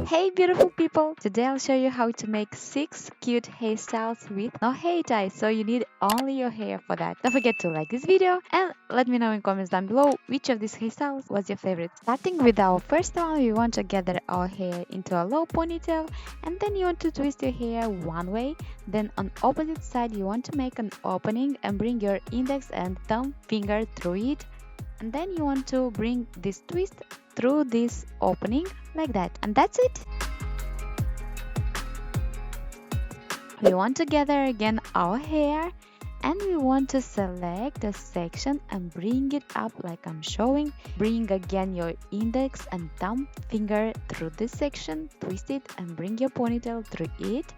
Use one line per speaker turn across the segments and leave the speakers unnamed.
Hey beautiful people! Today I'll show you how to make 6 cute hairstyles with no hair tie, so you need only your hair for that. Don't forget to like this video and let me know in comments down below which of these hairstyles was your favorite. Starting with our first one, we want to gather our hair into a low ponytail and then you want to twist your hair one way. Then on opposite side you want to make an opening and bring your index and thumb finger through it. And then you want to bring this twist through this opening like that, and that's it. We want to gather again our hair and we want to select a section and bring it up like I'm showing. Bring again your index and thumb finger through this section, twist it and bring your ponytail through it.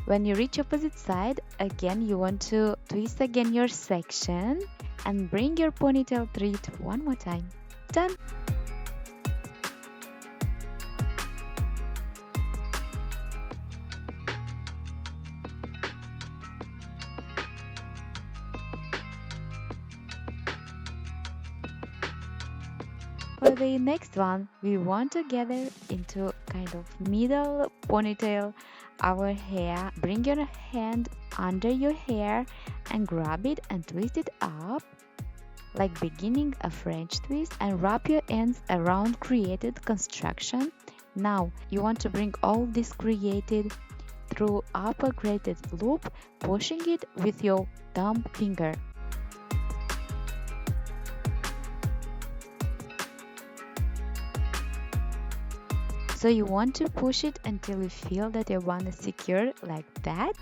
When you reach opposite side, again you want to twist again your section and bring your ponytail through it one more time. Done! For the next one, we want to gather into kind of middle ponytail our hair. Bring your hand under your hair and grab it and twist it up like beginning a French twist and wrap your ends around created construction. Now you want to bring all this created through upper created loop, pushing it with your thumb finger. So you want to push it until you feel that your bun is secure like that.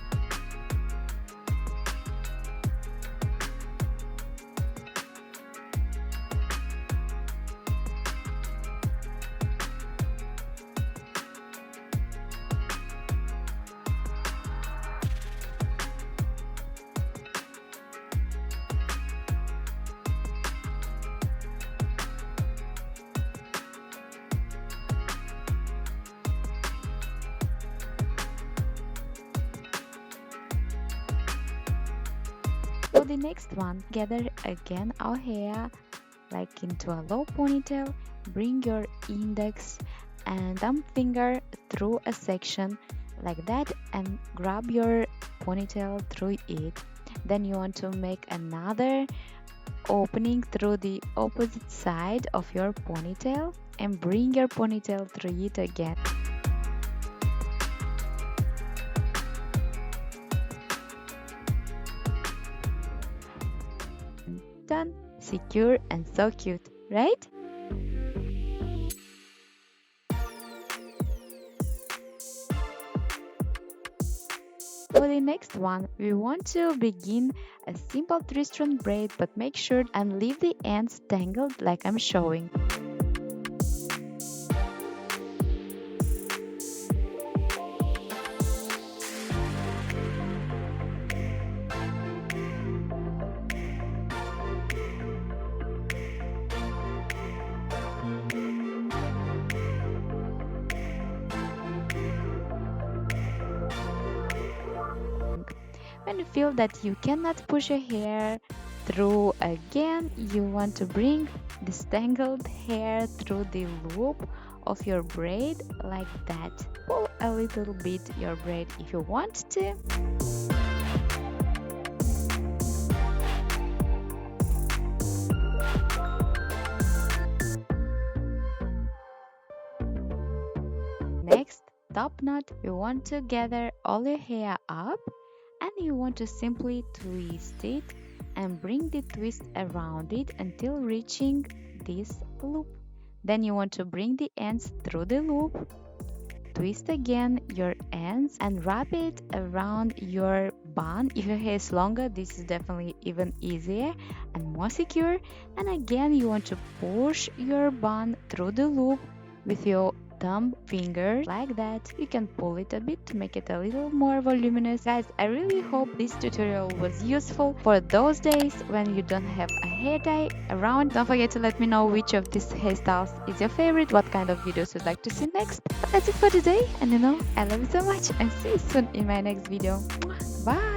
For the next one, gather again our hair like into a low ponytail. Bring your index and thumb finger through a section like that and grab your ponytail through it. Then you want to make another opening through the opposite side of your ponytail and bring your ponytail through it again. Done, secure and so cute, right? For the next one, we want to begin a simple 3-strand braid, but make sure and leave the ends tangled like I'm showing. When you feel that you cannot push your hair through again, you want to bring this tangled hair through the loop of your braid like that. Pull a little bit your braid if you want to. Next, top knot, you want to gather all your hair up and you want to simply twist it and bring the twist around it until reaching this loop. Then you want to bring the ends through the loop, twist again your ends and wrap it around your bun. If your hair is longer, this is definitely even easier and more secure. And again, you want to push your bun through the loop with your thumb finger like that. You can pull it a bit to make it a little more voluminous. Guys, I really hope this tutorial was useful for those days when you don't have a hair dye around. Don't forget to let me know which of these hairstyles is your favorite, what kind of videos you'd like to see next. But that's it for today, and I love you so much, and see you soon in my next video. Bye.